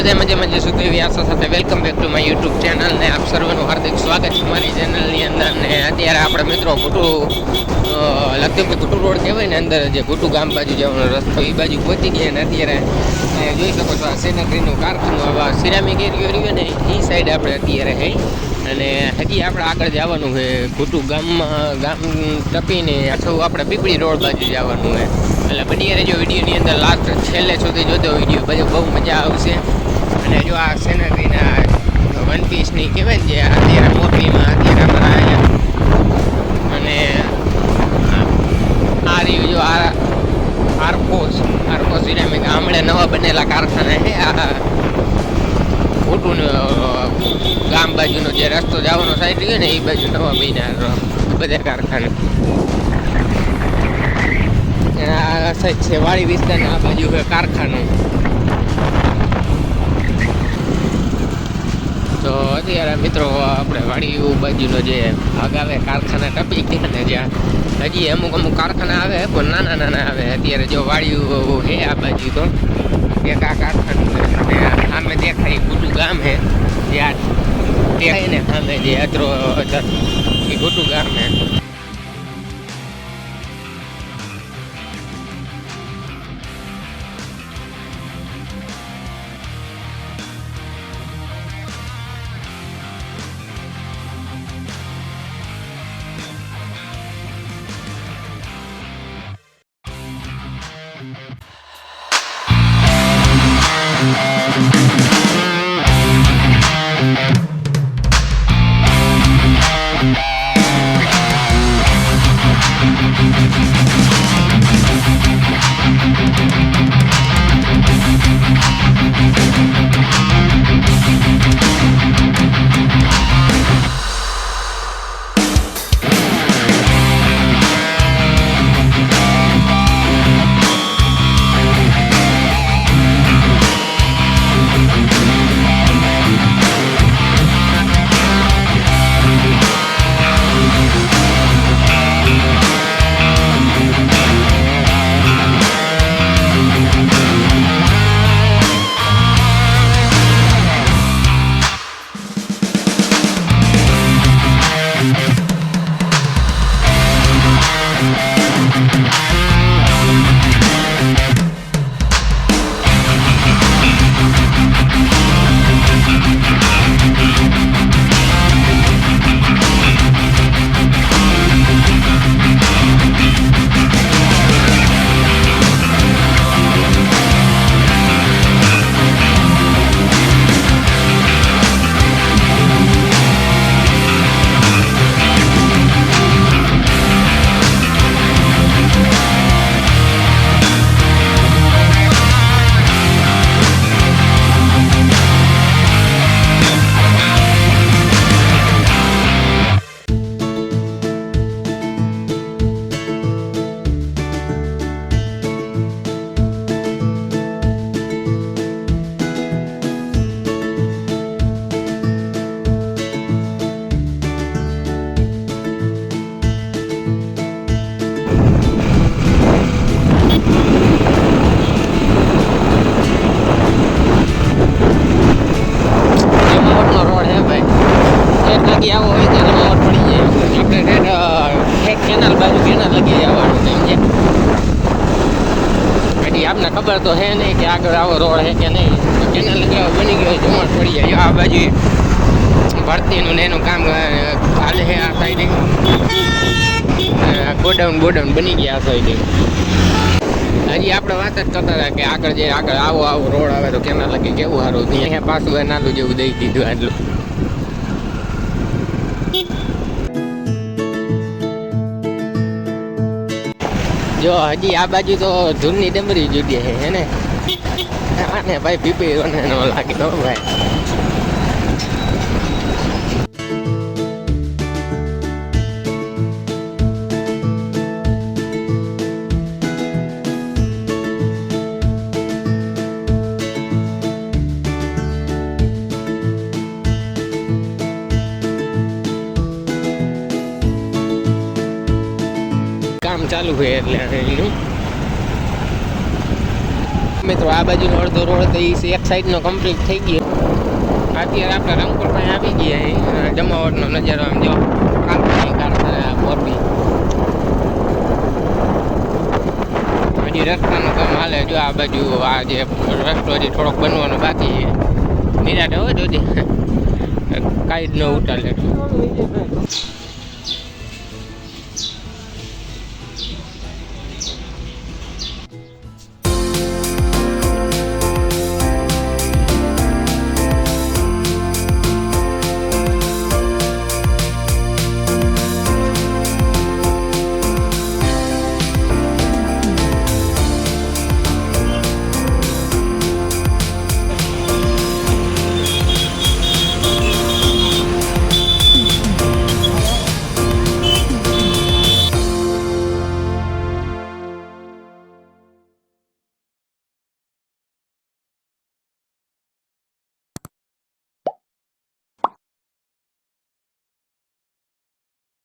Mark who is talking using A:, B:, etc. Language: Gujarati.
A: બધા મજામાં જશો તો એવી આશા સાથે welcome back to my YouTube channel ને આપ સર્વનું હાર્દિક સ્વાગત છે મારી ચેનલની અંદર. ને અત્યારે આપણે મિત્રો લખતર ઘુટુ રોડ કહેવાય ને અંદર જે ઘુટુ ગામ બાજુ જવાનો રસ્તો એ બાજુ પહોંચી ગયા. અને અત્યારે જોઈ શકો છો આ સેનેટરીનું કારખાનું આવા સિરામિક એરિયો રહ્યો ને એ સાઈડ આપણે અત્યારે હે. અને હજી આપણે આગળ જવાનું છે ઘુટુ ગામ ટપીને અથવા આપણે પીપળી રોડ બાજુ જવાનું છે. એટલે બની રહેજો વિડીયોની અંદર લાસ્ટ છેલ્લે સુધી જોતો વિડીયો બધું બહુ મજા આવશે. અને જો આ સેનેટરીના વન પીસની કહેવાય ને જે અત્યારે મોરબીમાં અત્યારે અમારા અહીંયા અને આ રહ્યું જો આર્કોસ સિરામિક હમણાં નવા બનેલા કારખાના છે. આ ખોટું ગામ બાજુનો જે રસ્તો જવાનો સાઈડ રહ્યો ને એ બાજુ નવા બન્યા બધા કારખાના. આ સાઈડ છે વાડી વિસ્તારના, આ બાજુ છે કારખાનું. તો અત્યારે મિત્રો આપણે વાડી બાજુનો જે અગાવે કારખાના ટપી ગયા ને જ્યાં હજી અમુક કારખાના આવે પણ નાના આવે. અત્યારે જો વાડિયું છે આ બાજુ તો એક આ કારખાનું છે અને સામે દેખાય ઘુટુ ગામ છે જ્યાં દેખાય ને સામે જે અતરો એ ઘુટુ ગામ છે. આવો હોય તો નંબર પડી જાય. આપણે કેનાલ બાજુ કેનાલ લગી જવાનું સમજે. હજી આપને ખબર તો છે નહીં કે આગળ આવો રોડ છે કે નહીં. કેનાલ લગી આવો બની ગયો જમણ પડી જાય. આ બાજુ ભરતીનું ને એનું કામ ચાલે છે. આ સાઈડે ગોડાઉન બની ગયા આ સાઈડે. હજી આપણે વાત જ કરતા હતા કે આગળ આવો રોડ આવે તો કેનાલ લગી કેવું સારું. અહીંયા પાછું એ નાલું જેવું દઈ દીધું આટલું. જો હજી આ બાજુ તો ધૂળની ડમરી જુદી છે હે ને. આને ભાઈ પીપી નો લાગે તો ભાઈ. કામ ચાલુ છે એટલે એનું મિત્રો આ બાજુનો અડધો રોડ તો એ એક સાઈડનો કમ્પ્લીટ થઈ ગયો. અત્યારે આપણે રંગપુર પાસે આવી ગયા. જમાવટનો નજારો આમ જો કારખાના મોરબી હજી રસ્તાનું કામ હાલે. જો આ બાજુ આ જે રસ્તો હજી થોડોક બનવાનો બાકી છે. નિરાતે હોય જોજે કાંઈ જ ન ઉતારે.